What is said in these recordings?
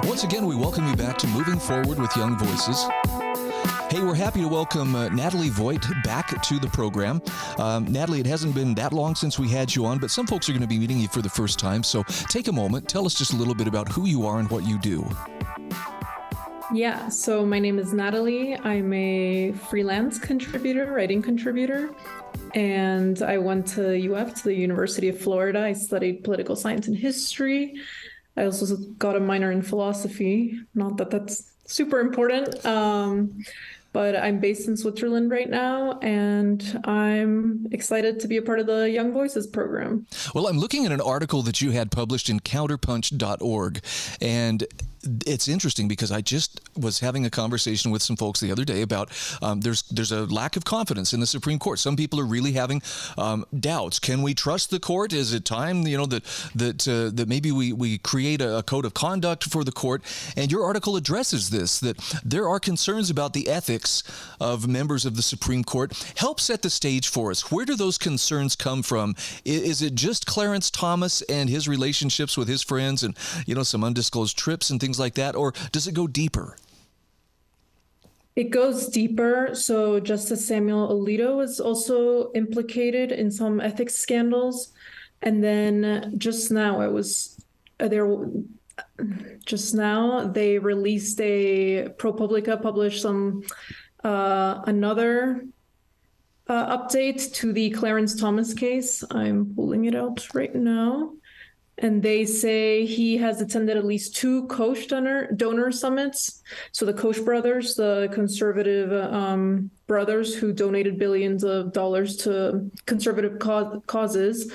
Once again, we welcome you back to Moving Forward with Young Voices. Hey, we're happy to welcome Nathalie Voit back to the program. Nathalie, it hasn't been that long since we had you on, but some folks are going to be meeting you for the first time. So take a moment, tell us just a little bit about who you are and what you do. Yeah, so my name is Nathalie. I'm a freelance contributor, writing contributor, and I went to UF, to the University of Florida. I studied political science and history. I also got a minor in philosophy, not that that's super important, but I'm based in Switzerland right now, and I'm excited to be a part of the Young Voices program. Well, I'm looking at an article that you had published in counterpunch.org, and it's interesting because I just was having a conversation with some folks the other day about there's a lack of confidence in the Supreme Court. Some people are really having doubts. Can we trust the court? Is it time, that maybe we create a code of conduct for the court? And your article addresses this, that there are concerns about the ethics of members of the Supreme Court. Help set the stage for us. Where do those concerns come from? Is it just Clarence Thomas and his relationships with his friends and, some undisclosed trips and things like that, or does it go deeper? It goes deeper. So Justice Samuel Alito is also implicated in some ethics scandals. And then just now they released ProPublica published another update to the Clarence Thomas case. I'm pulling it out right now. And they say he has attended at least 2 Koch donor summits. So the Koch brothers, the conservative brothers who donated billions of dollars to conservative causes.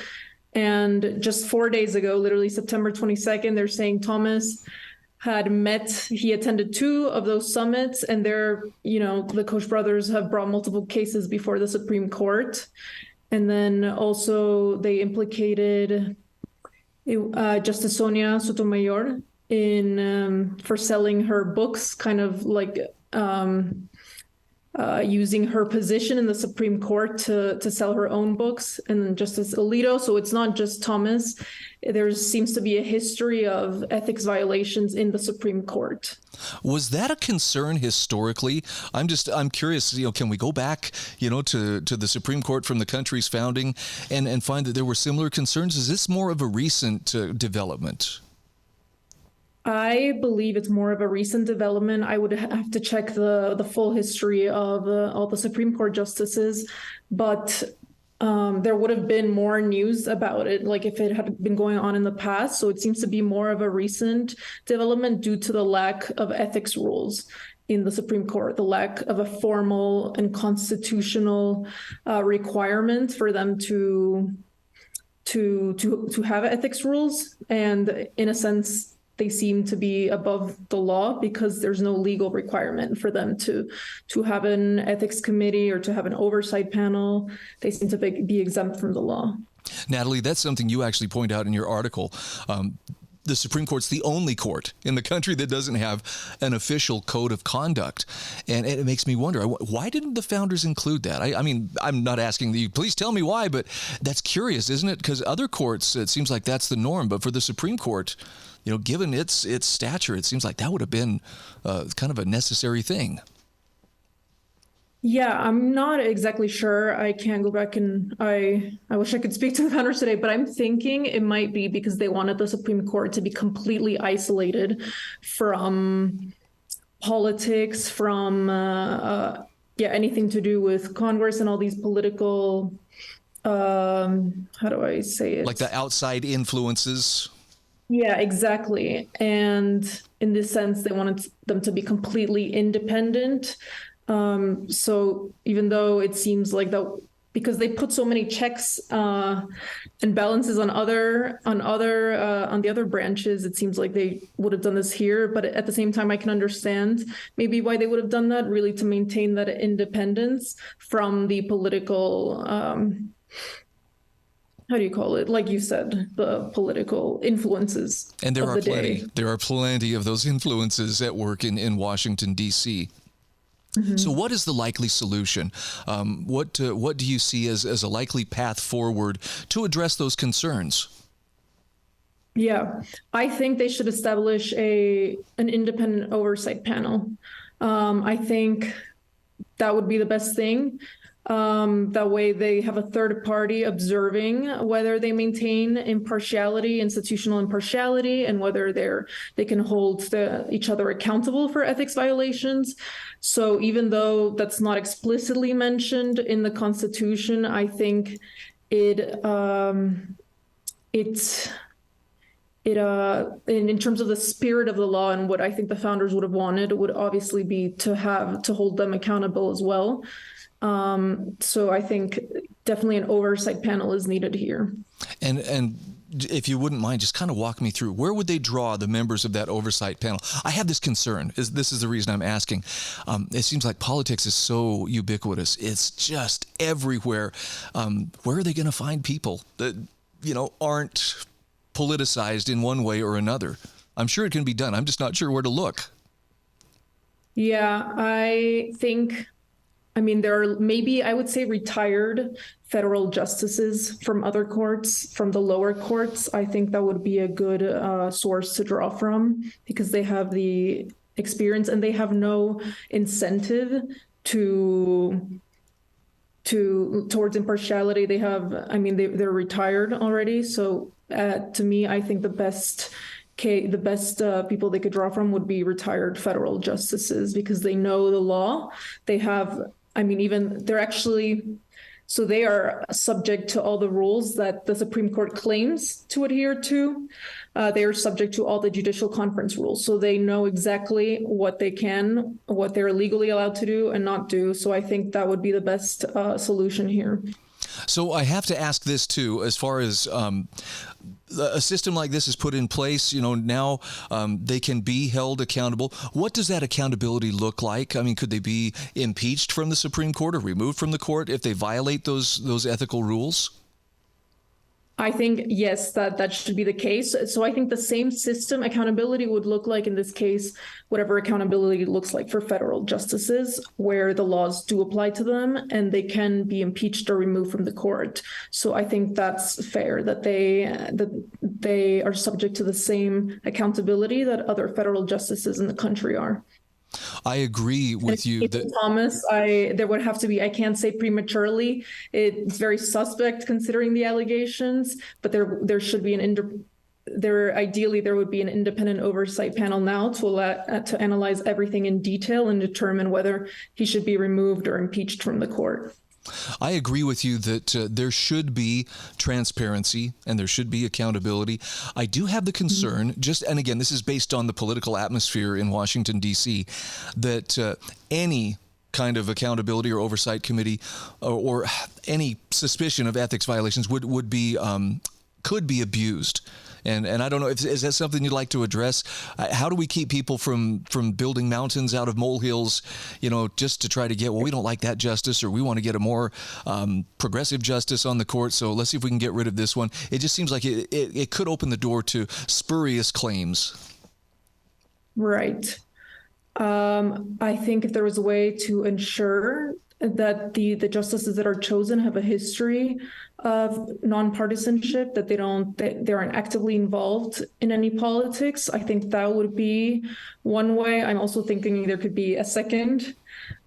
And just 4 days ago, literally September 22nd, they're saying Thomas he attended 2 of those summits, and the Koch brothers have brought multiple cases before the Supreme Court. And then also they implicated Justice Sonia Sotomayor for selling her books, kind of like using her position in the Supreme Court to sell her own books, and then Justice Alito. So it's not just Thomas. There seems to be a history of ethics violations in the Supreme Court. Was that a concern historically? I'm curious, can we go back, to the Supreme Court from the country's founding and find that there were similar concerns? Is this more of a recent development? I believe it's more of a recent development. I would have to check the full history of all the Supreme Court justices, but there would have been more news about it, like if it had been going on in the past. So it seems to be more of a recent development due to the lack of ethics rules in the Supreme Court, the lack of a formal and constitutional requirement for them to have ethics rules. And in a sense, they seem to be above the law because there's no legal requirement for them to have an ethics committee or to have an oversight panel. They seem to be exempt from the law. Nathalie, that's something you actually point out in your article. The Supreme Court's the only court in the country that doesn't have an official code of conduct. And it makes me wonder, why didn't the founders include that? I mean, I'm not asking you, please tell me why, but that's curious, isn't it? Because other courts, it seems like that's the norm. But for the Supreme Court, given its stature, it seems like that would have been kind of a necessary thing. Yeah, I'm not exactly sure. I can't go back and I wish I could speak to the founders today, but I'm thinking it might be because they wanted the Supreme Court to be completely isolated from politics, from anything to do with Congress and all these political, how do I say it? Like the outside influences. Yeah, exactly. And in this sense, they wanted them to be completely independent. So even though it seems like that, because they put so many checks and balances on the other branches, it seems like they would have done this here. But at the same time, I can understand maybe why they would have done that, really to maintain that independence from the political how do you call it? Like you said, the political influences. And there of are the plenty. day. There are plenty of those influences at work in Washington, D.C. So what is the likely solution? What do you see as a likely path forward to address those concerns? Yeah, I think they should establish an independent oversight panel. I think that would be the best thing. That way they have a third party observing whether they maintain impartiality, institutional impartiality, and whether they can hold each other accountable for ethics violations. So even though that's not explicitly mentioned in the Constitution, I think in terms of the spirit of the law and what I think the founders would have wanted, would obviously be to hold them accountable as well. So I think definitely an oversight panel is needed here. And if you wouldn't mind, just kind of walk me through, where would they draw the members of that oversight panel? I have this concern. This is the reason I'm asking. It seems like politics is so ubiquitous. It's just everywhere. Where are they going to find people that, aren't politicized in one way or another? I'm sure it can be done. I'm just not sure where to look. Yeah, there are maybe, I would say, retired federal justices from other courts, from the lower courts. I think that would be a good source to draw from, because they have the experience and they have no incentive towards impartiality. They're retired already. So to me, I think the best people they could draw from would be retired federal justices, because they know the law. They have, so they are subject to all the rules that the Supreme Court claims to adhere to. They are subject to all the judicial conference rules. So they know exactly what they're legally allowed to do and not do. So I think that would be the best solution here. So I have to ask this too, as far as a system like this is put in place, now they can be held accountable. What does that accountability look like? I mean, could they be impeached from the Supreme Court or removed from the court if they violate those ethical rules? I think, yes, that should be the case. So I think the same system accountability would look like in this case, whatever accountability looks like for federal justices, where the laws do apply to them and they can be impeached or removed from the court. So I think that's fair, that they are subject to the same accountability that other federal justices in the country are. I agree with you. Thomas, there would have to be, I can't say prematurely. It's very suspect considering the allegations, but there should be ideally there would be an independent oversight panel now to analyze everything in detail and determine whether he should be removed or impeached from the court. I agree with you that there should be transparency and there should be accountability. I do have the concern, and again, this is based on the political atmosphere in Washington, D.C., that any kind of accountability or oversight committee or any suspicion of ethics violations could be abused. And I don't know, is that something you'd like to address? How do we keep people from building mountains out of molehills, just to try to get, we don't like that justice, or we want to get a more progressive justice on the court, so let's see if we can get rid of this one. It just seems like it could open the door to spurious claims. Right. I think if there was a way to ensure that the justices that are chosen have a history of nonpartisanship, that they aren't actively involved in any politics, I think that would be one way. I'm also thinking there could be a second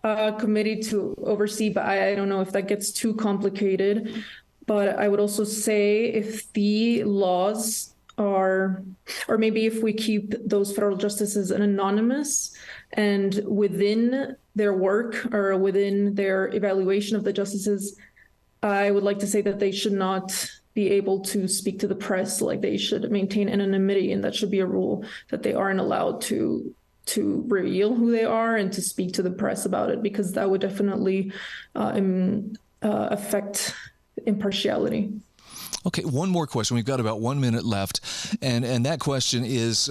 committee to oversee, but I don't know if that gets too complicated. But I would also say if the laws or maybe if we keep those federal justices anonymous, and within their work or within their evaluation of the justices, I would like to say that they should not be able to speak to the press. Like, they should maintain anonymity, and that should be a rule, that they aren't allowed to reveal who they are and to speak to the press about it, because that would definitely affect impartiality. Okay, one more question. We've got about 1 minute left, and that question is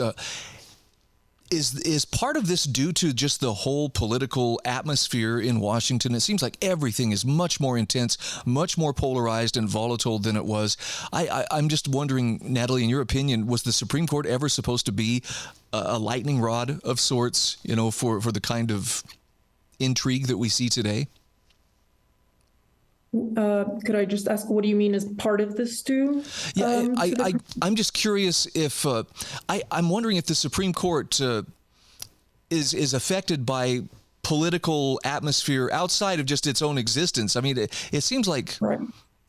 part of this due to just the whole political atmosphere in Washington? It seems like everything is much more intense, much more polarized and volatile than it was. I'm just wondering, Nathalie, in your opinion, was the Supreme Court ever supposed to be a lightning rod of sorts, for the kind of intrigue that we see today? Could I just ask, what do you mean as part of this stew? Yeah, I'm just curious if I'm wondering if the Supreme Court is affected by political atmosphere outside of just its own existence. I mean, it seems like Right.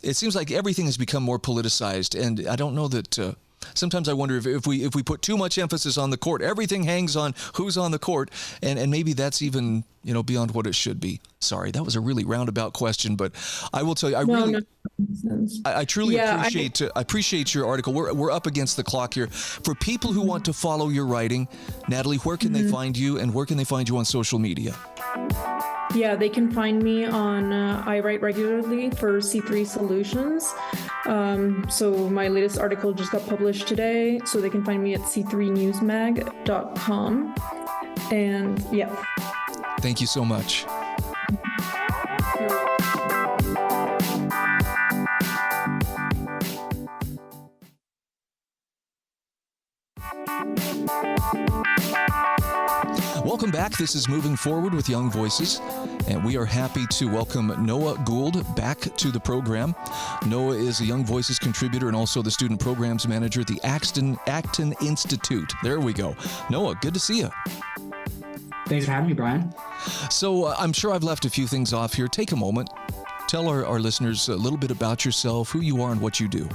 it seems like everything has become more politicized, and I don't know that. Sometimes I wonder if we put too much emphasis on the court, everything hangs on who's on the court, and maybe that's even beyond what it should be. Sorry, that was a really roundabout question, but I will tell you, I truly appreciate your article. We're up against the clock here. For people who want to follow your writing, Nathalie, where can they find you, and where can they find you on social media? Yeah, they can find me on, I write regularly for C3 Solutions. So my latest article just got published today, so they can find me at c3newsmag.com. And yeah. Thank you so much. Welcome back. This is Moving Forward with Young Voices, and we are happy to welcome Noah Gould back to the program. Noah is a Young Voices contributor and also the student programs manager at the Acton Institute. There we go. Noah, good to see you. Thanks for having me, Brian. So I'm sure I've left a few things off here. Take a moment. Tell our listeners a little bit about yourself, who you are, and what you do.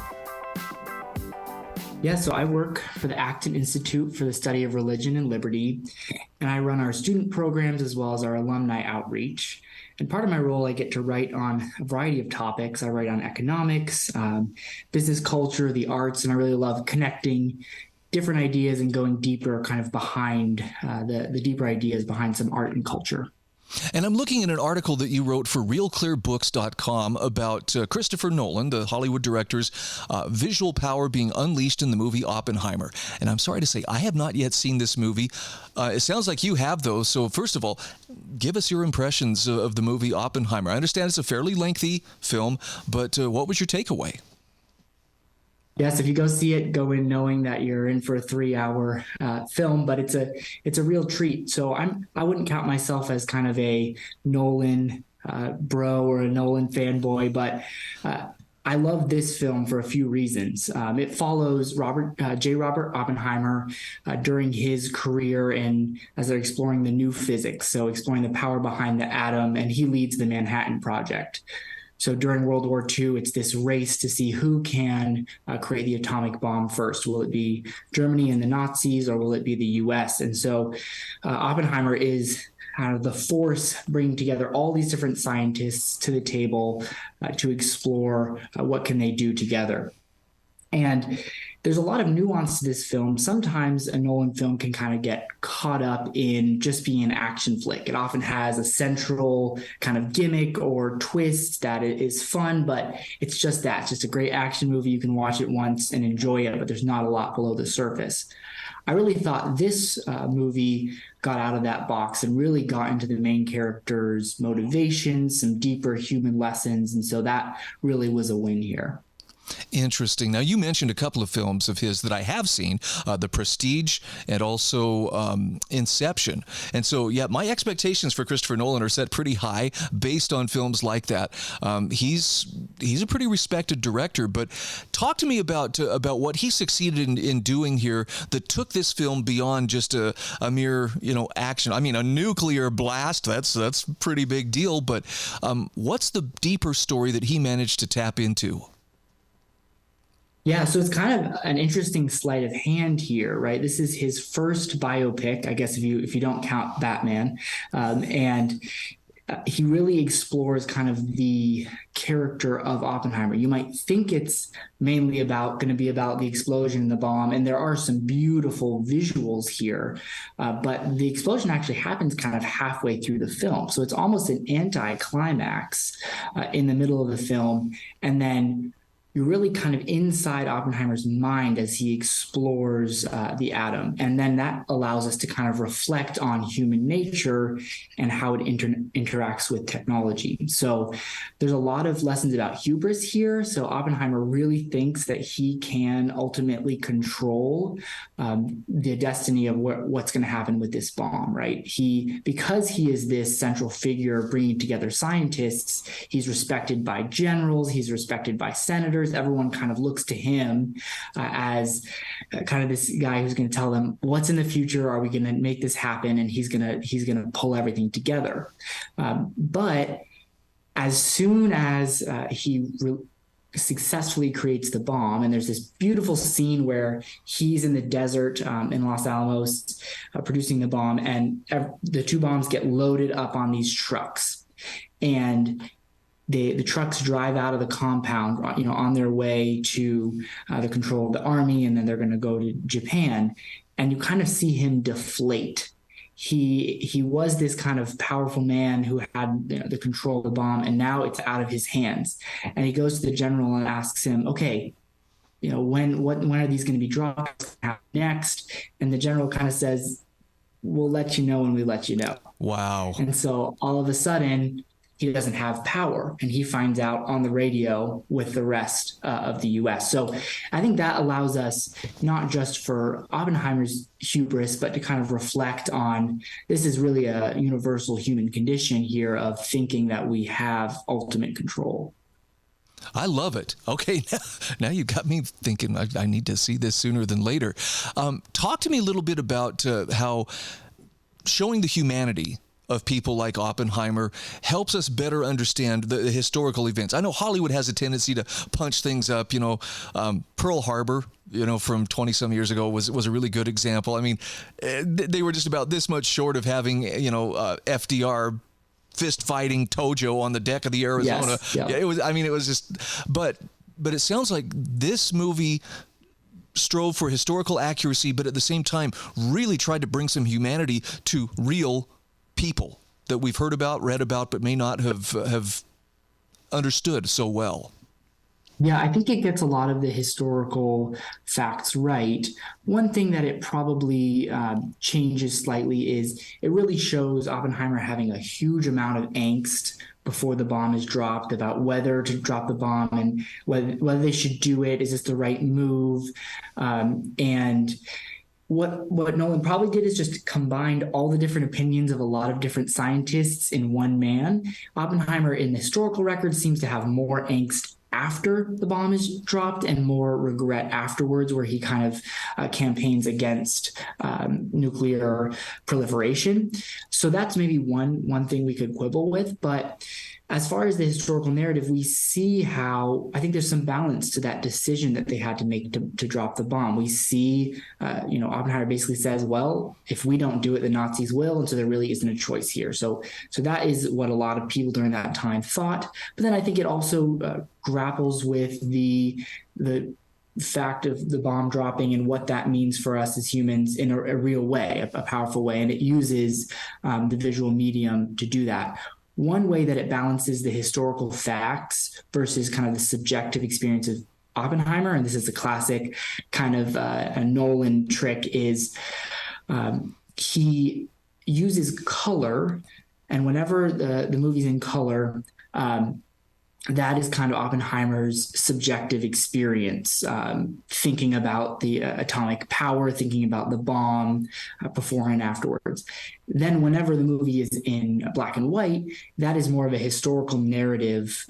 Yeah, so I work for the Acton Institute for the Study of Religion and Liberty, and I run our student programs as well as our alumni outreach. And part of my role, I get to write on a variety of topics. I write on economics, business culture, the arts, and I really love connecting different ideas and going deeper kind of behind the deeper ideas behind some art and culture. And I'm looking at an article that you wrote for realclearbooks.com about Christopher Nolan, the Hollywood director's visual power being unleashed in the movie Oppenheimer. And I'm sorry to say, I have not yet seen this movie. It sounds like you have, though. So first of all, give us your impressions of the movie Oppenheimer. I understand it's a fairly lengthy film, but what was your takeaway? Yes, if you go see it, go in knowing that you're in for a 3-hour film, but it's a real treat. So I wouldn't count myself as kind of a Nolan bro or a Nolan fanboy, but I love this film for a few reasons. It follows Robert Oppenheimer during his career and as they're exploring the new physics, so exploring the power behind the atom, and he leads the Manhattan Project. So during World War II, it's this race to see who can create the atomic bomb first. Will it be Germany and the Nazis, or will it be the U.S.? And so Oppenheimer is kind of the force bringing together all these different scientists to the table to explore what can they do together. And there's a lot of nuance to this film. Sometimes a Nolan film can kind of get caught up in just being an action flick. It often has a central kind of gimmick or twist that is fun, but it's just that. It's just a great action movie. You can watch it once and enjoy it, but there's not a lot below the surface. I really thought this movie got out of that box and really got into the main character's motivations, some deeper human lessons, and so that really was a win here. Interesting. Now, you mentioned a couple of films of his that I have seen, The Prestige and also Inception. And so, yeah, my expectations for Christopher Nolan are set pretty high based on films like that. He's a pretty respected director, but talk to me about what he succeeded in doing here that took this film beyond just a mere, action. I mean, a nuclear blast, that's a pretty big deal, but what's the deeper story that he managed to tap into? Yeah, so it's kind of an interesting sleight of hand here, right? This is his first biopic, I guess, if you don't count Batman, and he really explores kind of the character of Oppenheimer. You might think it's mainly going to be about the explosion and the bomb, and there are some beautiful visuals here, but the explosion actually happens kind of halfway through the film, so it's almost an anti-climax in the middle of the film, and then you're really kind of inside Oppenheimer's mind as he explores the atom. And then that allows us to kind of reflect on human nature and how it interacts with technology. So there's a lot of lessons about hubris here. So Oppenheimer really thinks that he can ultimately control the destiny of what's going to happen with this bomb, right? Because he is this central figure bringing together scientists, he's respected by generals, he's respected by senators. Everyone kind of looks to him as kind of this guy who's going to tell them what's in the future. Are we going to make this happen? And he's going to pull everything together. But as soon as he successfully creates the bomb, and there's this beautiful scene where he's in the desert in Los Alamos producing the bomb, and the two bombs get loaded up on these trucks, and the trucks drive out of the compound, on their way to the control of the army, and then they're going to go to Japan. And you kind of see him deflate. He was this kind of powerful man who had the control of the bomb, and now it's out of his hands. And he goes to the general and asks him, okay, when are these going to be dropped? What's going to happen next? And the general kind of says, we'll let you know when we let you know. Wow. And so all of a sudden, he doesn't have power, and he finds out on the radio with the rest of the U.S. So I think that allows us not just for Oppenheimer's hubris, but to kind of reflect on this is really a universal human condition here of thinking that we have ultimate control. I love it. Okay, now you got me thinking I need to see this sooner than later. Talk to me a little bit about how showing the humanity of people like Oppenheimer helps us better understand the historical events. I know Hollywood has a tendency to punch things up. Pearl Harbor, from 20-some years ago was a really good example. I mean, they were just about this much short of having, FDR fist fighting Tojo on the deck of the Arizona. Yes, yeah. Yeah, it was just, but it sounds like this movie strove for historical accuracy, but at the same time really tried to bring some humanity to real people that we've heard about, read about, but may not have understood so well. Yeah, I think it gets a lot of the historical facts right. One thing that it probably changes slightly is it really shows Oppenheimer having a huge amount of angst before the bomb is dropped about whether to drop the bomb and whether they should do it. Is this the right move? And what Nolan probably did is just combined all the different opinions of a lot of different scientists in one man. Oppenheimer in the historical record seems to have more angst after the bomb is dropped and more regret afterwards, where he kind of campaigns against nuclear proliferation. So that's maybe one thing we could quibble with. But as far as the historical narrative, we see how I think there's some balance to that decision that they had to make to drop the bomb. We see, Oppenheimer basically says, well, if we don't do it, the Nazis will. And so there really isn't a choice here. So that is what a lot of people during that time thought. But then I think it also grapples with the fact of the bomb dropping and what that means for us as humans in a real way, a powerful way. And it uses the visual medium to do that. One way that it balances the historical facts versus kind of the subjective experience of Oppenheimer, and this is a classic kind of a Nolan trick, is he uses color, and whenever the movie's in color, that is kind of Oppenheimer's subjective experience, thinking about the atomic power, thinking about the bomb before and afterwards. Then whenever the movie is in black and white, that is more of a historical narrative,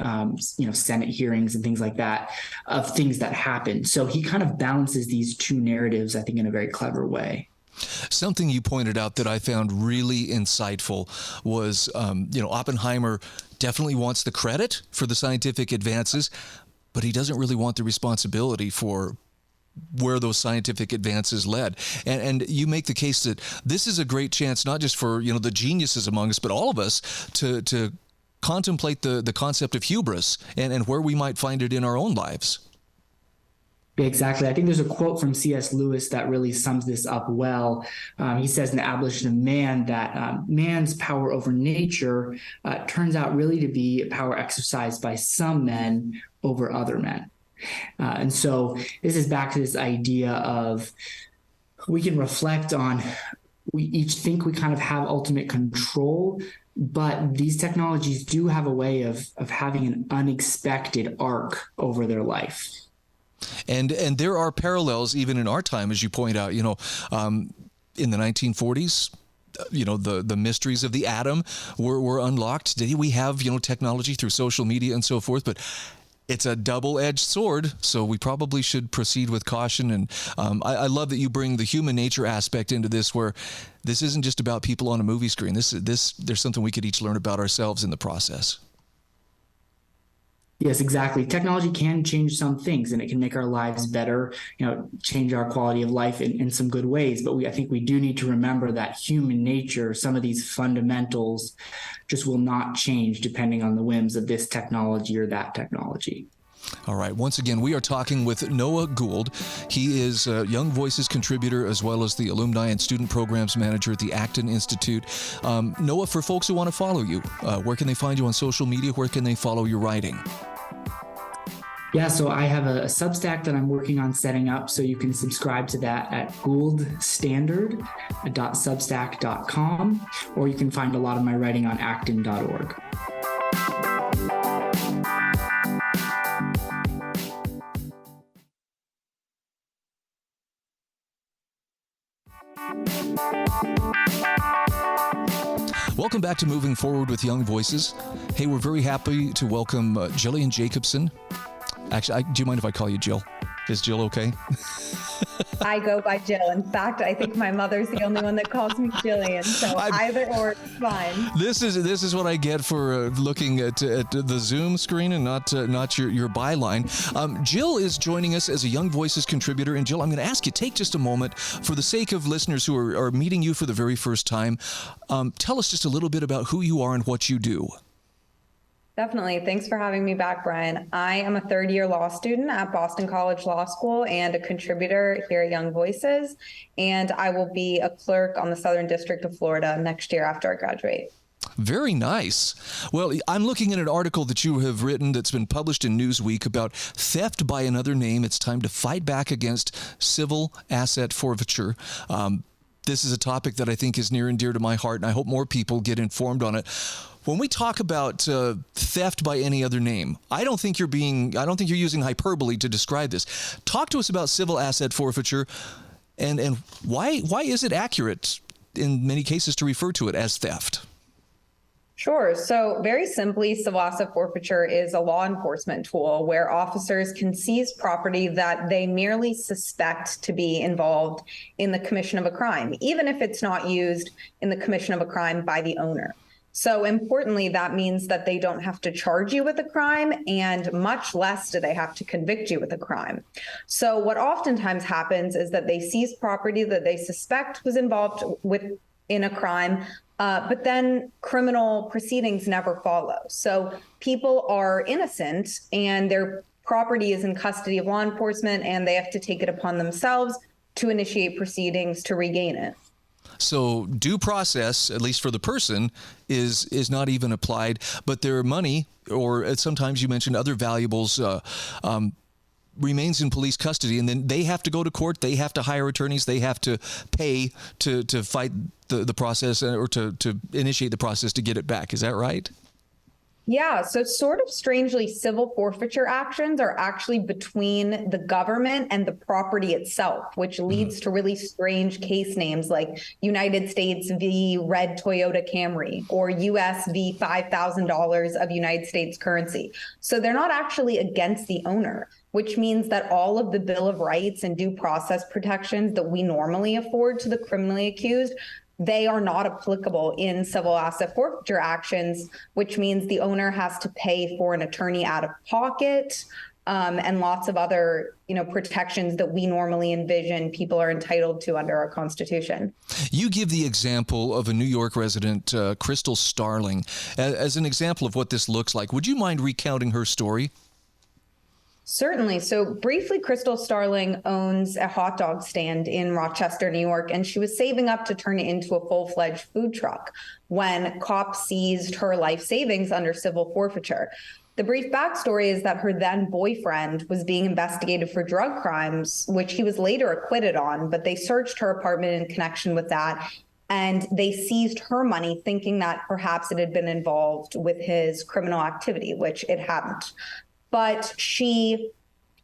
Senate hearings and things like that, of things that happened. So he kind of balances these two narratives, I think, in a very clever way. Something you pointed out that I found really insightful was, Oppenheimer definitely wants the credit for the scientific advances, but he doesn't really want the responsibility for where those scientific advances led. And you make the case that this is a great chance, not just for, the geniuses among us, but all of us to contemplate the concept of hubris and where we might find it in our own lives. Exactly. I think there's a quote from C.S. Lewis that really sums this up well. He says in The Abolition of Man that man's power over nature turns out really to be a power exercised by some men over other men. And so this is back to this idea of we can reflect on, we each think we kind of have ultimate control, but these technologies do have a way of having an unexpected arc over their life. And there are parallels even in our time, as you point out, in the 1940s, the mysteries of the atom were unlocked. Today we have, technology through social media and so forth, but it's a double-edged sword, so we probably should proceed with caution. And I love that you bring the human nature aspect into this, where this isn't just about people on a movie screen. There's something we could each learn about ourselves in the process. Yes, exactly. Technology can change some things, and it can make our lives better, change our quality of life in some good ways. But I think we do need to remember that human nature, some of these fundamentals just will not change depending on the whims of this technology or that technology. All right. Once again, we are talking with Noah Gould. He is a Young Voices contributor as well as the Alumni and Student Programs Manager at the Acton Institute. Noah, for folks who want to follow you, where can they find you on social media? Where can they follow your writing? Yeah, so I have a Substack that I'm working on setting up, so you can subscribe to that at gouldstandard.substack.com, or you can find a lot of my writing on acton.org. Welcome back to Moving Forward with Young Voices. Hey, we're very happy to welcome Jillian Jacobson. Actually, do you mind if I call you Jill? Is Jill okay? I go by Jill. In fact, I think my mother's the only one that calls me Jillian, so either or is fine. This is what I get for looking at the Zoom screen and not your byline. Jill is joining us as a Young Voices contributor, and Jill, I'm going to ask you, take just a moment for the sake of listeners who are meeting you for the very first time. Tell us just a little bit about who you are and what you do. Definitely. Thanks for having me back, Brian. I am a third-year law student at Boston College Law School and a contributor here at Young Voices, and I will be a clerk on the Southern District of Florida next year after I graduate. Very nice. Well, I'm looking at an article that you have written that's been published in Newsweek about theft by another name. It's time to fight back against civil asset forfeiture. This is a topic that I think is near and dear to my heart, and I hope more people get informed on it. When we talk about theft by any other name, I don't think you're using hyperbole to describe this. Talk to us about civil asset forfeiture, and why is it accurate in many cases to refer to it as theft? Sure. So very simply, civil asset forfeiture is a law enforcement tool where officers can seize property that they merely suspect to be involved in the commission of a crime, even if it's not used in the commission of a crime by the owner. So importantly, that means that they don't have to charge you with a crime, and much less do they have to convict you with a crime. So what oftentimes happens is that they seize property that they suspect was involved in a crime, but then criminal proceedings never follow. So people are innocent and their property is in custody of law enforcement, and they have to take it upon themselves to initiate proceedings to regain it. So due process, at least for the person, is not even applied, but their money, or sometimes you mentioned other valuables, remains in police custody, and then they have to go to court, they have to hire attorneys, they have to pay to fight the process or to initiate the process to get it back. Is that right? Yeah, so sort of strangely, civil forfeiture actions are actually between the government and the property itself, which leads to really strange case names like United States v. Red Toyota Camry or US v. $5,000 of United States currency. So they're not actually against the owner, which means that all of the Bill of Rights and due process protections that we normally afford to the criminally accused, they are not applicable in civil asset forfeiture actions, which means the owner has to pay for an attorney out of pocket, and lots of other, protections that we normally envision people are entitled to under our Constitution. You give the example of a New York resident, Crystal Starling, as an example of what this looks like. Would you mind recounting her story? Certainly. So briefly, Crystal Starling owns a hot dog stand in Rochester, New York, and she was saving up to turn it into a full-fledged food truck when cops seized her life savings under civil forfeiture. The brief backstory is that her then boyfriend was being investigated for drug crimes, which he was later acquitted on, but they searched her apartment in connection with that. And they seized her money, thinking that perhaps it had been involved with his criminal activity, which it hadn't. But she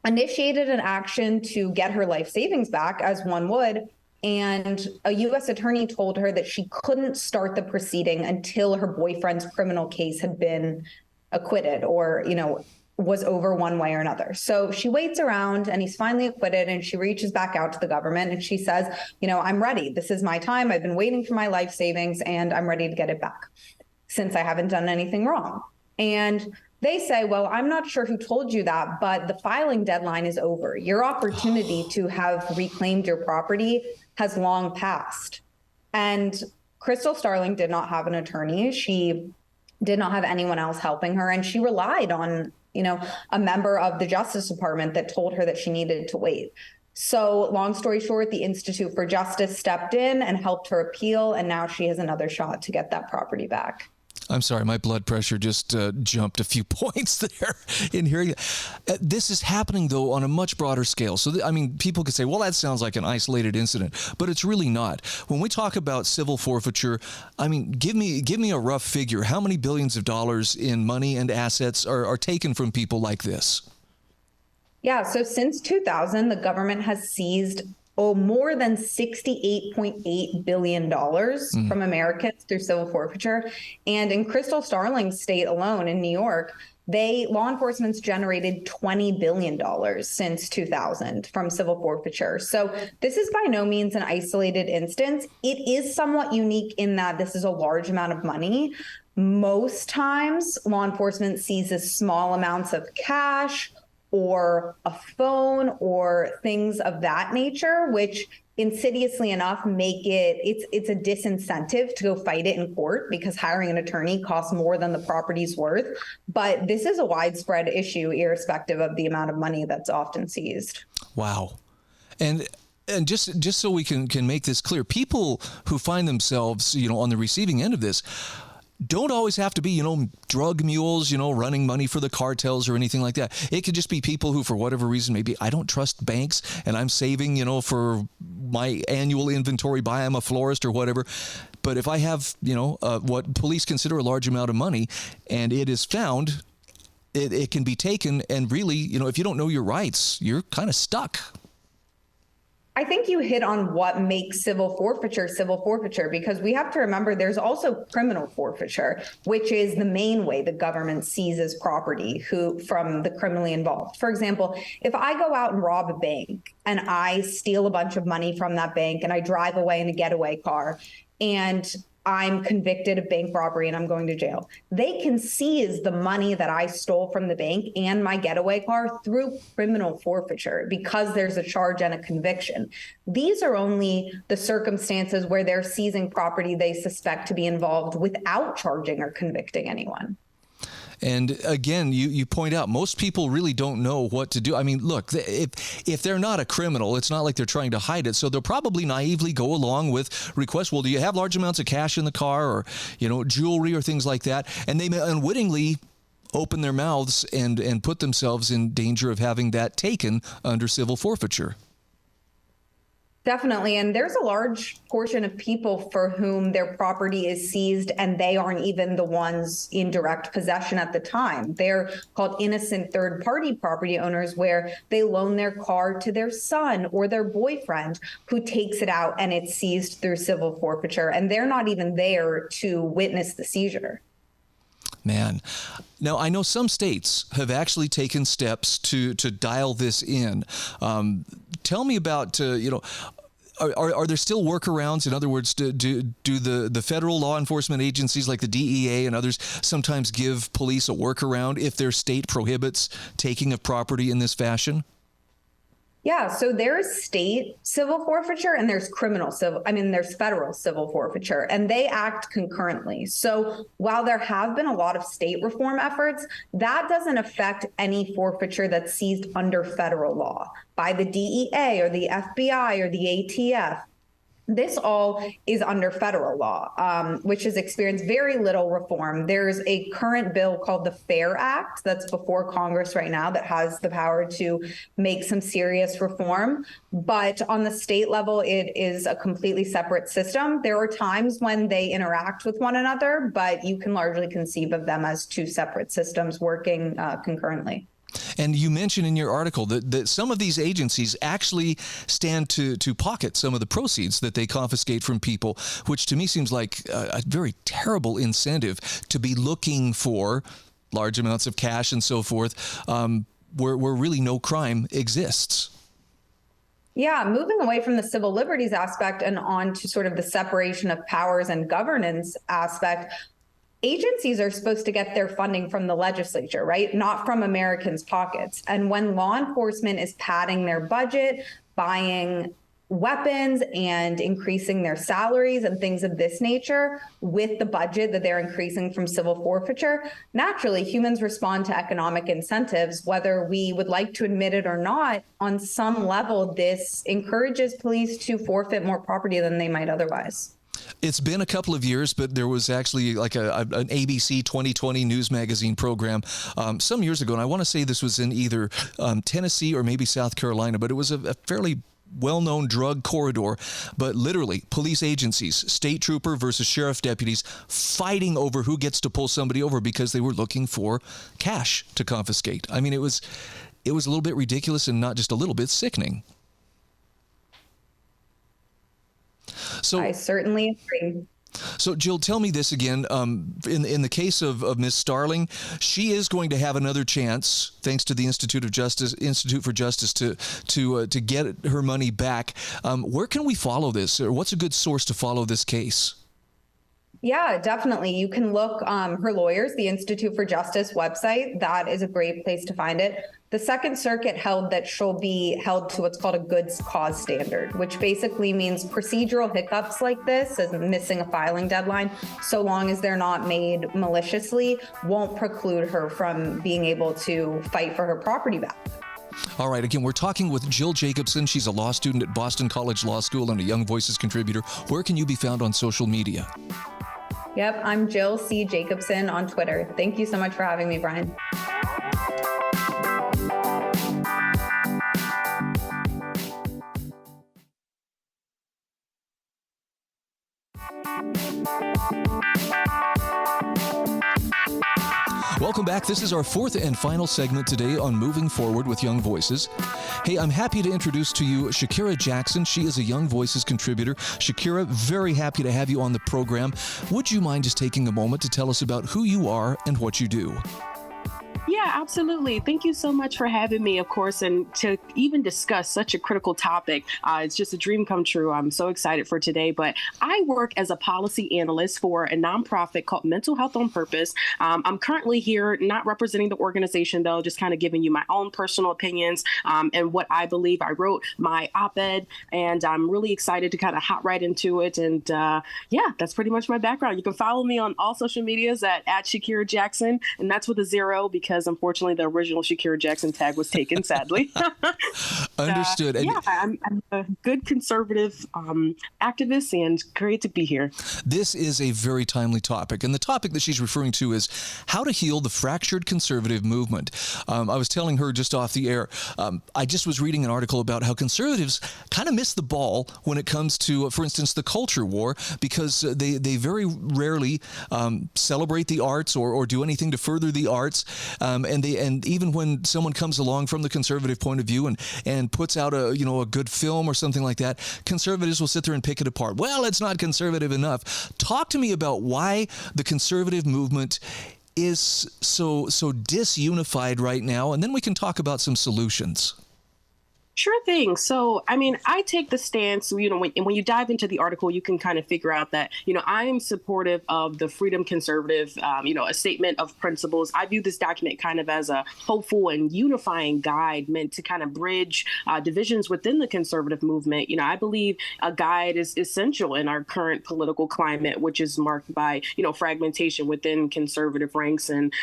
initiated an action to get her life savings back, as one would. And a U.S. attorney told her that she couldn't start the proceeding until her boyfriend's criminal case had been acquitted or, was over one way or another. So she waits around and he's finally acquitted, and she reaches back out to the government and she says, I'm ready. This is my time. I've been waiting for my life savings and I'm ready to get it back since I haven't done anything wrong. And they say, well, I'm not sure who told you that, but the filing deadline is over. Your opportunity to have reclaimed your property has long passed. And Crystal Starling did not have an attorney. She did not have anyone else helping her. And she relied on, a member of the Justice Department that told her that she needed to wait. So long story short, the Institute for Justice stepped in and helped her appeal. And now she has another shot to get that property back. I'm sorry, my blood pressure just jumped a few points there in hearing that. This is happening, though, on a much broader scale. So, people could say, well, that sounds like an isolated incident, but it's really not. When we talk about civil forfeiture, give me a rough figure. How many billions of dollars in money and assets are taken from people like this? Yeah, so since 2000, the government has seized more than $68.8 billion from Americans through civil forfeiture. And in Crystal Starling's state alone in New York, law enforcement's generated $20 billion since 2000 from civil forfeiture. So this is by no means an isolated instance. It is somewhat unique in that this is a large amount of money. Most times, law enforcement seizes small amounts of cash or a phone or things of that nature, which insidiously enough make it's a disincentive to go fight it in court because hiring an attorney costs more than the property's worth. But this is a widespread issue, irrespective of the amount of money that's often seized. Wow. And just so we can make this clear, people who find themselves, on the receiving end of this don't always have to be, drug mules, running money for the cartels or anything like that. It could just be people who, for whatever reason, maybe I don't trust banks and I'm saving, for my annual inventory, buy I'm a florist or whatever. But if I have, what police consider a large amount of money and it is found, it can be taken. And really, if you don't know your rights, you're kind of stuck. I think you hit on what makes civil forfeiture, because we have to remember there's also criminal forfeiture, which is the main way the government seizes property from the criminally involved. For example, if I go out and rob a bank and I steal a bunch of money from that bank and I drive away in a getaway car and I'm convicted of bank robbery and I'm going to jail, they can seize the money that I stole from the bank and my getaway car through criminal forfeiture because there's a charge and a conviction. These are only the circumstances where they're seizing property they suspect to be involved without charging or convicting anyone. And again, you point out most people really don't know what to do. Look, if they're not a criminal, it's not like they're trying to hide it. So they'll probably naively go along with requests. Well, do you have large amounts of cash in the car or, jewelry or things like that? And they may unwittingly open their mouths and put themselves in danger of having that taken under civil forfeiture. Definitely. And there's a large portion of people for whom their property is seized and they aren't even the ones in direct possession at the time. They're called innocent third-party property owners, where they loan their car to their son or their boyfriend who takes it out and it's seized through civil forfeiture. And they're not even there to witness the seizure. Man. Now, I know some states have actually taken steps to dial this in. Tell me about, are there still workarounds? In other words, do the federal law enforcement agencies like the DEA and others sometimes give police a workaround if their state prohibits taking of property in this fashion? Yeah, so there's state civil forfeiture and there's there's federal civil forfeiture, and they act concurrently. So while there have been a lot of state reform efforts, that doesn't affect any forfeiture that's seized under federal law by the DEA or the FBI or the ATF. This all is under federal law, which has experienced very little reform. There's a current bill called the FAIR Act that's before Congress right now that has the power to make some serious reform. But on the state level, it is a completely separate system. There are times when they interact with one another, but you can largely conceive of them as two separate systems working concurrently. And you mentioned in your article that some of these agencies actually stand to pocket some of the proceeds that they confiscate from people, which to me seems like a very terrible incentive to be looking for large amounts of cash and so forth, where really no crime exists. Yeah, moving away from the civil liberties aspect and on to sort of the separation of powers and governance aspect, agencies are supposed to get their funding from the legislature, right? Not from Americans' pockets. And when law enforcement is padding their budget, buying weapons and increasing their salaries and things of this nature with the budget that they're increasing from civil forfeiture, naturally humans respond to economic incentives, whether we would like to admit it or not. On some level, this encourages police to forfeit more property than they might otherwise. It's been a couple of years, but there was actually like an ABC 2020 news magazine program some years ago, and I want to say this was in either Tennessee or maybe South Carolina, but it was a fairly well-known drug corridor, but literally police agencies, state trooper versus sheriff deputies, fighting over who gets to pull somebody over because they were looking for cash to confiscate. I mean, it was a little bit ridiculous and not just a little bit sickening. So I certainly agree. So, Jill, tell me this again. In the case of Ms. Starling, she is going to have another chance, thanks to the Institute for Justice, to get her money back. Where can we follow this, or what's a good source to follow this case? Yeah, definitely. You can look her lawyers, the Institute for Justice website. That is a great place to find it. The Second Circuit held that she'll be held to what's called a good cause standard, which basically means procedural hiccups like this, as missing a filing deadline, so long as they're not made maliciously, won't preclude her from being able to fight for her property back. All right. Again, we're talking with Jill Jacobson. She's a law student at Boston College Law School and a Young Voices contributor. Where can you be found on social media? Yep, I'm Jill C. Jacobson on Twitter. Thank you so much for having me, Brian. Welcome back. This is our fourth and final segment today on Moving Forward with Young Voices. Hey, I'm happy to introduce to you Shakira Jackson. She is a Young Voices contributor. Shakira, very happy to have you on the program. Would you mind just taking a moment to tell us about who you are and what you do? Yeah, absolutely. Thank you so much for having me, of course, and to even discuss such a critical topic. It's just a dream come true. I'm so excited for today. But I work as a policy analyst for a nonprofit called Mental Health on Purpose. I'm currently here not representing the organization, though, just kind of giving you my own personal opinions and what I believe. I wrote my op-ed, and I'm really excited to kind of hop right into it. And yeah, that's pretty much my background. You can follow me on all social medias at Shakira Jackson, and that's with a 0 because unfortunately the original Shakira Jackson tag was taken, sadly. Understood. Yeah, I'm a good conservative activist, and great to be here. This is a very timely topic, and the topic that she's referring to is how to heal the fractured conservative movement. I was telling her just off the air, I just was reading an article about how conservatives kind of miss the ball when it comes to, for instance, the culture war, because they very rarely celebrate the arts or do anything to further the arts. And even when someone comes along from the conservative point of view and puts out a good film or something like that, conservatives will sit there and pick it apart. Well, it's not conservative enough. Talk to me about why the conservative movement is so disunified right now, and then we can talk about some solutions. Sure thing. So, I mean, I take the stance, when you dive into the article, you can kind of figure out that, I am supportive of the freedom conservative, a statement of principles. I view this document kind of as a hopeful and unifying guide meant to kind of bridge divisions within the conservative movement. I believe a guide is essential in our current political climate, which is marked by, fragmentation within conservative ranks and,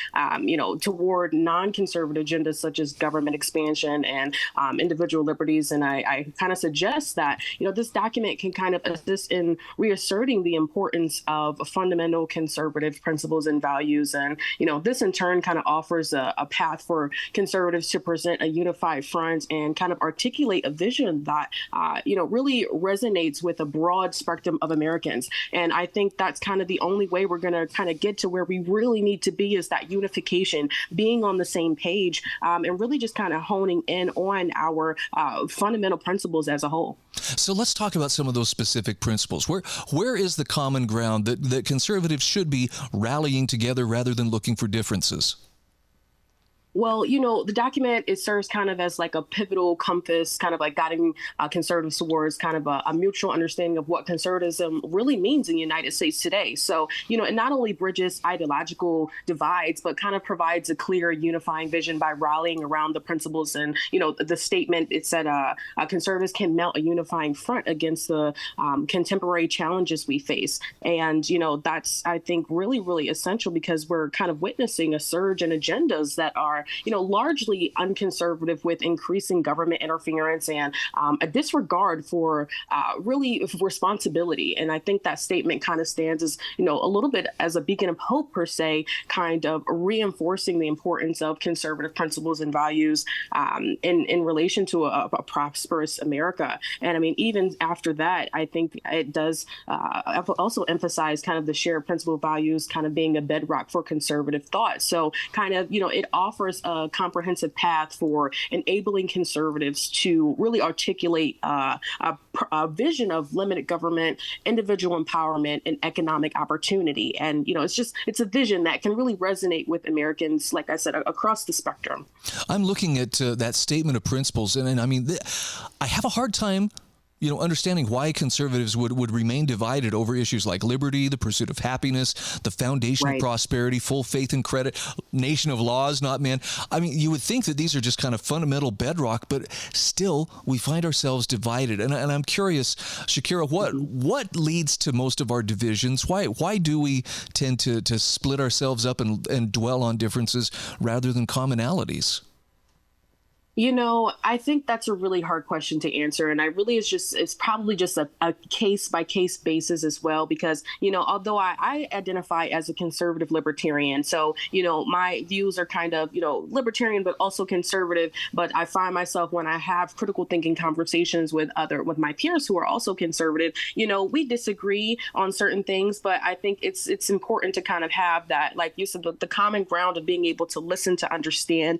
toward non-conservative agendas such as government expansion and individual liberties. And I kind of suggest that, this document can kind of assist in reasserting the importance of fundamental conservative principles and values. And, this in turn kind of offers a path for conservatives to present a unified front and kind of articulate a vision that, really resonates with a broad spectrum of Americans. And I think that's kind of the only way we're going to kind of get to where we really need to be, is that unification, being on the same page, and really just kind of honing in on our fundamental principles as a whole. So let's talk about some of those specific principles. Where is the common ground that conservatives should be rallying together rather than looking for differences? Well, the document, it serves kind of as like a pivotal compass, kind of like guiding conservatives towards kind of a mutual understanding of what conservatism really means in the United States today. So, it not only bridges ideological divides, but kind of provides a clear unifying vision by rallying around the principles. And, the statement, it said conservatives can mount a unifying front against the contemporary challenges we face. And, that's, I think, really, really essential, because we're kind of witnessing a surge in agendas that are largely unconservative, with increasing government interference and a disregard for really responsibility. And I think that statement kind of stands as, a little bit as a beacon of hope, per se, kind of reinforcing the importance of conservative principles and values in relation to a prosperous America. And I mean, even after that, I think it does also emphasize kind of the shared principle values kind of being a bedrock for conservative thought. So kind of, it offers a comprehensive path for enabling conservatives to really articulate a vision of limited government, individual empowerment, and economic opportunity. And, it's a vision that can really resonate with Americans, like I said, across the spectrum. I'm looking at that statement of principles, and I mean, I have a hard time understanding why conservatives would remain divided over issues like liberty, the pursuit of happiness, the foundation of prosperity, full faith and credit, nation of laws, not man. I mean, you would think that these are just kind of fundamental bedrock, but still we find ourselves divided. And I'm curious, Shakira, what leads to most of our divisions? Why do we tend to split ourselves up and dwell on differences rather than commonalities? I think that's a really hard question to answer. And it's probably just a case by case basis as well, because, although I identify as a conservative libertarian, so, my views are kind of, libertarian, but also conservative. But I find myself, when I have critical thinking conversations with my peers who are also conservative, we disagree on certain things. But I think it's important to kind of have that, like you said, the common ground of being able to listen to understand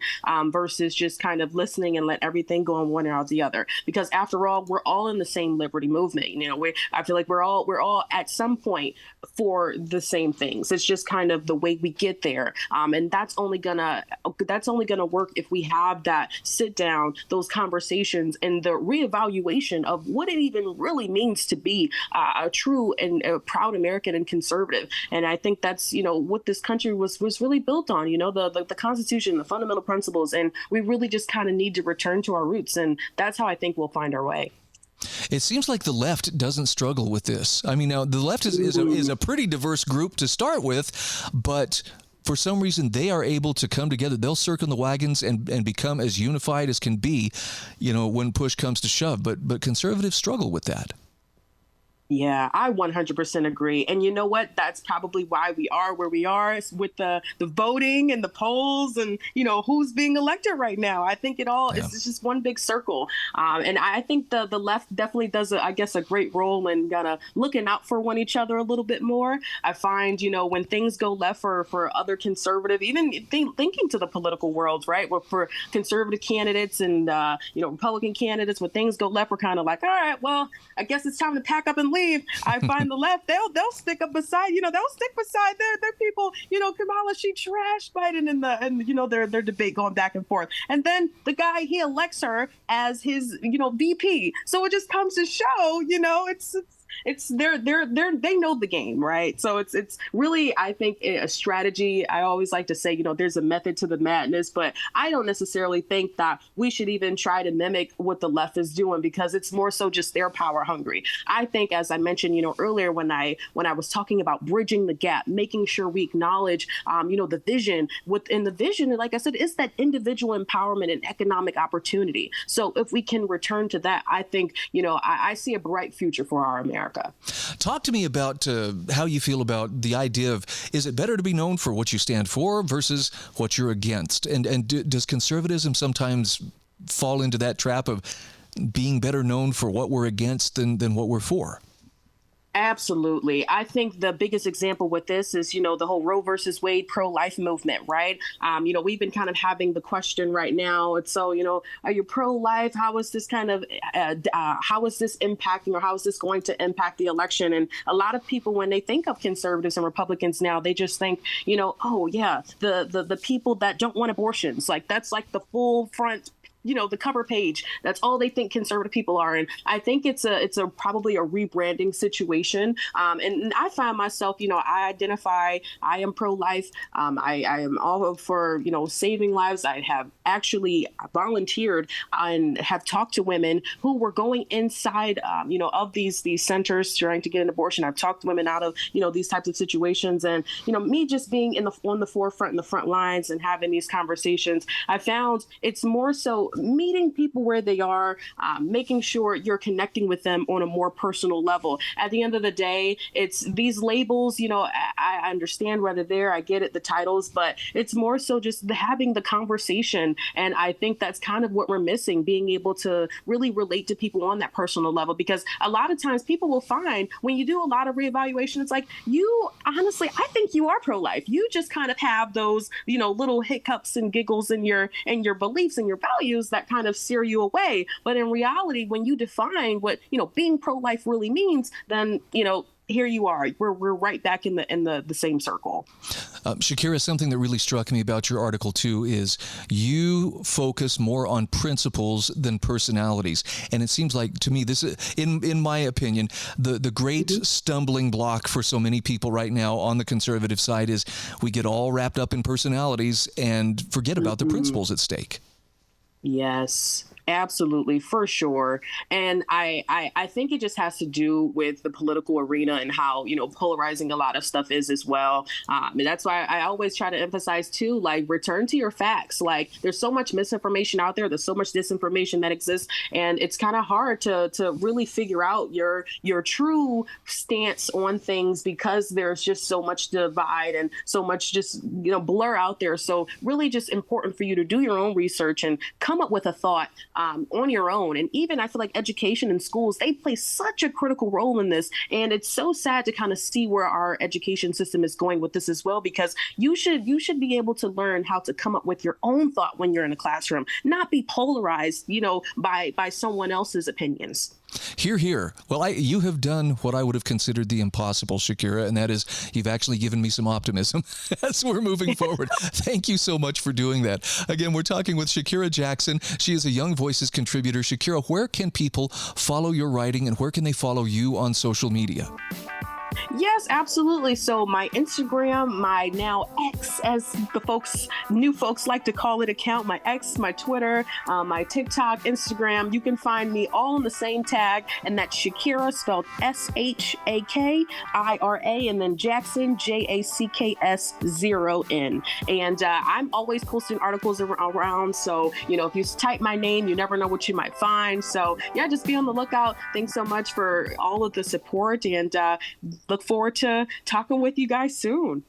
versus just kind of listening and let everything go on one or the other, because after all, we're all in the same liberty movement. I feel like we're all at some point for the same things. It's just kind of the way we get there, and that's only gonna work if we have that sit down, those conversations, and the reevaluation of what it even really means to be a true and a proud American and conservative. And I think that's what this country was really built on. The Constitution, the fundamental principles, and we really just kind of need to return to our roots, and that's how I think we'll find our way. It seems like the left doesn't struggle with this. I mean, now the left is a pretty diverse group to start with, but for some reason they are able to come together. They'll circle the wagons and become as unified as can be, when push comes to shove. But conservatives struggle with that. Yeah, I 100% agree. And you know what? That's probably why we are where we are with the voting and the polls and, who's being elected right now. I think it's just one big circle. And I think the left definitely does, a great role in kind of looking out for each other a little bit more. I find, when things go left for other conservative, even thinking to the political world, right? Where for conservative candidates and, Republican candidates, when things go left, we're kind of like, all right, well, I guess it's time to pack up and leave. I find the left, they'll stick up beside, they'll stick beside their people. Kamala, she trashed Biden in their debate going back and forth. And then the guy, he elects her as his, VP. So it just comes to show, they know the game, right? So it's really, I think, a strategy. I always like to say, there's a method to the madness, but I don't necessarily think that we should even try to mimic what the left is doing, because it's more so just they're power hungry. I think, as I mentioned, earlier when I was talking about bridging the gap, making sure we acknowledge, the vision within the vision, and like I said, it's that individual empowerment and economic opportunity. So if we can return to that, I think, I see a bright future for our America. Talk to me about how you feel about the idea of, is it better to be known for what you stand for versus what you're against? And does conservatism sometimes fall into that trap of being better known for what we're against than what we're for? Absolutely. I think the biggest example with this is, the whole Roe versus Wade pro-life movement, right? We've been kind of having the question right now. It's so, are you pro-life? How is this kind of, how is this impacting, or how is this going to impact the election? And a lot of people, when they think of conservatives and Republicans now, they just think, oh yeah, the people that don't want abortions, like that's like the full front, the cover page. That's all they think conservative people are. And I think it's probably a rebranding situation. And I find myself, I identify, I am pro-life. I am all for, saving lives. I have actually volunteered and have talked to women who were going inside, of these centers trying to get an abortion. I've talked to women out of, these types of situations. And, me just being on the forefront, in the front lines and having these conversations, I found it's more so meeting people where they are, making sure you're connecting with them on a more personal level. At the end of the day, it's these labels, I understand why they're there. I get it, the titles, but it's more so just having the conversation. And I think that's kind of what we're missing, being able to really relate to people on that personal level, because a lot of times people will find when you do a lot of reevaluation, it's like, honestly, I think you are pro-life. You just kind of have those, little hiccups and giggles in your beliefs and your values that kind of steer you away. But in reality, when you define what, being pro-life really means, then, here you are. We're right back in the same circle. Shakira, something that really struck me about your article too is you focus more on principles than personalities, and it seems like to me this is, in my opinion, the great stumbling block for so many people right now on the conservative side is we get all wrapped up in personalities and forget about the principles at stake. Yes. Absolutely, for sure. And I think it just has to do with the political arena and how, polarizing a lot of stuff is as well. And that's why I always try to emphasize too, like, return to your facts. Like, there's so much misinformation out there. There's so much disinformation that exists. And it's kind of hard to really figure out your true stance on things, because there's just so much divide and so much just, blur out there. So really just important for you to do your own research and come up with a thought on your own. And even I feel like education in schools, they play such a critical role in this. And it's so sad to kind of see where our education system is going with this as well, because you should be able to learn how to come up with your own thought when you're in a classroom, not be polarized, by someone else's opinions. Hear, hear. Well, you have done what I would have considered the impossible, Shakira, and that is you've actually given me some optimism as we're moving forward. Thank you so much for doing that. Again, we're talking with Shakira Jackson. She is a Young Voices contributor. Shakira, where can people follow your writing, and where can they follow you on social media? Yes, absolutely. So my Instagram, my now X, as the new folks like to call it, account, my X, my Twitter, my TikTok, Instagram, you can find me all in the same tag, and that's Shakira, spelled Shakira, and then Jackson, JACKS0N. And I'm always posting articles around. So, if you type my name, you never know what you might find. So yeah, just be on the lookout. Thanks so much for all of the support, and look forward to talking with you guys soon.